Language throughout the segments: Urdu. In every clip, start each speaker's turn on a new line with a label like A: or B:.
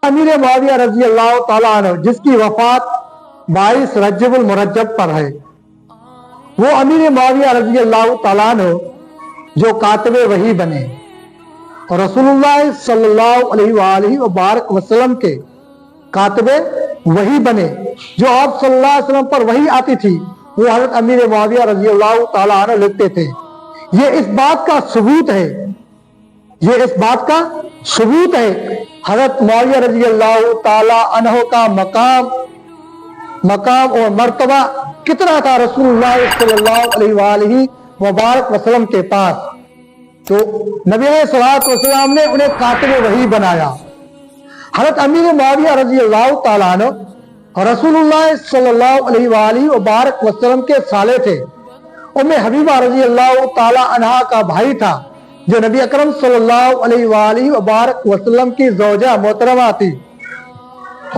A: امیر معاویہ رضی اللہ تعالیٰ عنہ جس کی وفات 22 رجب المرجب پر ہے، وہ امیر معاویہ رضی اللہ تعالیٰ عنہ جو کاتب وحی بنے اور رسول اللہ صلی اللہ علیہ وآلہ وبارک وسلم کے کاتب وحی بنے، جو آپ صلی اللہ علیہ وسلم پر وحی آتی تھی وہ حضرت امیر معاویہ رضی اللہ تعالیٰ عنہ لکھتے تھے۔ یہ اس بات کا ثبوت ہے حضرت معاویہ رضی اللہ تعالیٰ عنہ کا مقام اور مرتبہ کتنا تھا رسول اللہ صلی اللہ علیہ وآلہ وبارک وسلم کے پاس، تو نبی علیہ الصلوۃ والسلام نے انہیں کاتب وحی بنایا۔ حضرت امیر معاویہ رضی اللہ تعالیٰ عنہ اور رسول اللہ صلی اللہ علیہ وآلہ وبارک وسلم کے سالے تھے۔ ام حبیبہ رضی اللہ تعالیٰ عنہ کا بھائی تھا جو نبی اکرم صلی اللہ علیہ وآلہ وبارک وسلم کی زوجہ محترمہ تھی،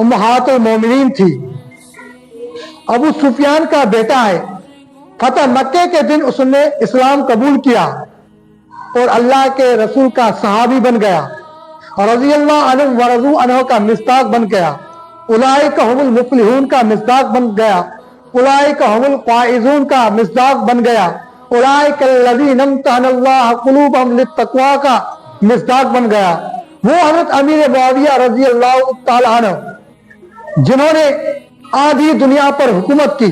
A: امہات المومنین تھی۔ ابو سفیان کا بیٹا ہے۔ فتح مکے کے دن اس نے اسلام قبول کیا اور اللہ کے رسول کا صحابی بن گیا اور رضی اللہ عنہ ورضوا عنہ کا مصداق بن گیا۔ اولئک هم المفلحون کا مصداق بن گیا۔ اولئک هم الفائزون کا مصداق بن گیا۔ اولئک الذین امتحن اللہ قلوبهم للتقوی کا مصداق بن گیا۔ وہ حضرت امیر معاویہ رضی اللہ تعالیٰ عنہ جنہوں نے آدھی دنیا پر حکومت کی،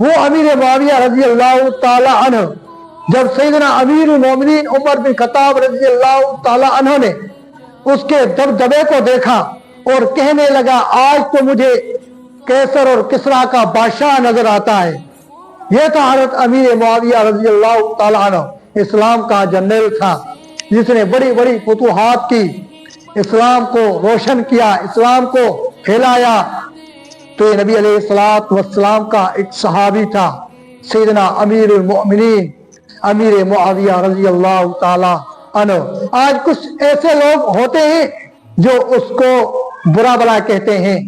A: وہ امیر معاویہ رضی اللہ تعالیٰ عنہ جب سیدنا امیر المومنین عمر بن خطاب رضی اللہ تعالیٰ عنہ نے اس کے دبدبے کو دیکھا اور کہنے لگا آج تو مجھے کیسر اور کسرا کا بادشاہ نظر آتا ہے، یہ تھا حضرت امیر معاویہ رضی اللہ تعالیٰ عنہ، اسلام کا جنرل تھا جس نے بڑی بڑی فتوحات کی، اسلام کو روشن کیا، اسلام کو پھیلایا۔ تو یہ نبی علیہ الصلوۃ والسلام کا ایک صحابی تھا، سیدنا امیر المؤمنین امیر معاویہ رضی اللہ تعالی عنہ۔ آج کچھ ایسے لوگ ہوتے ہیں جو اس کو برا بلا کہتے ہیں۔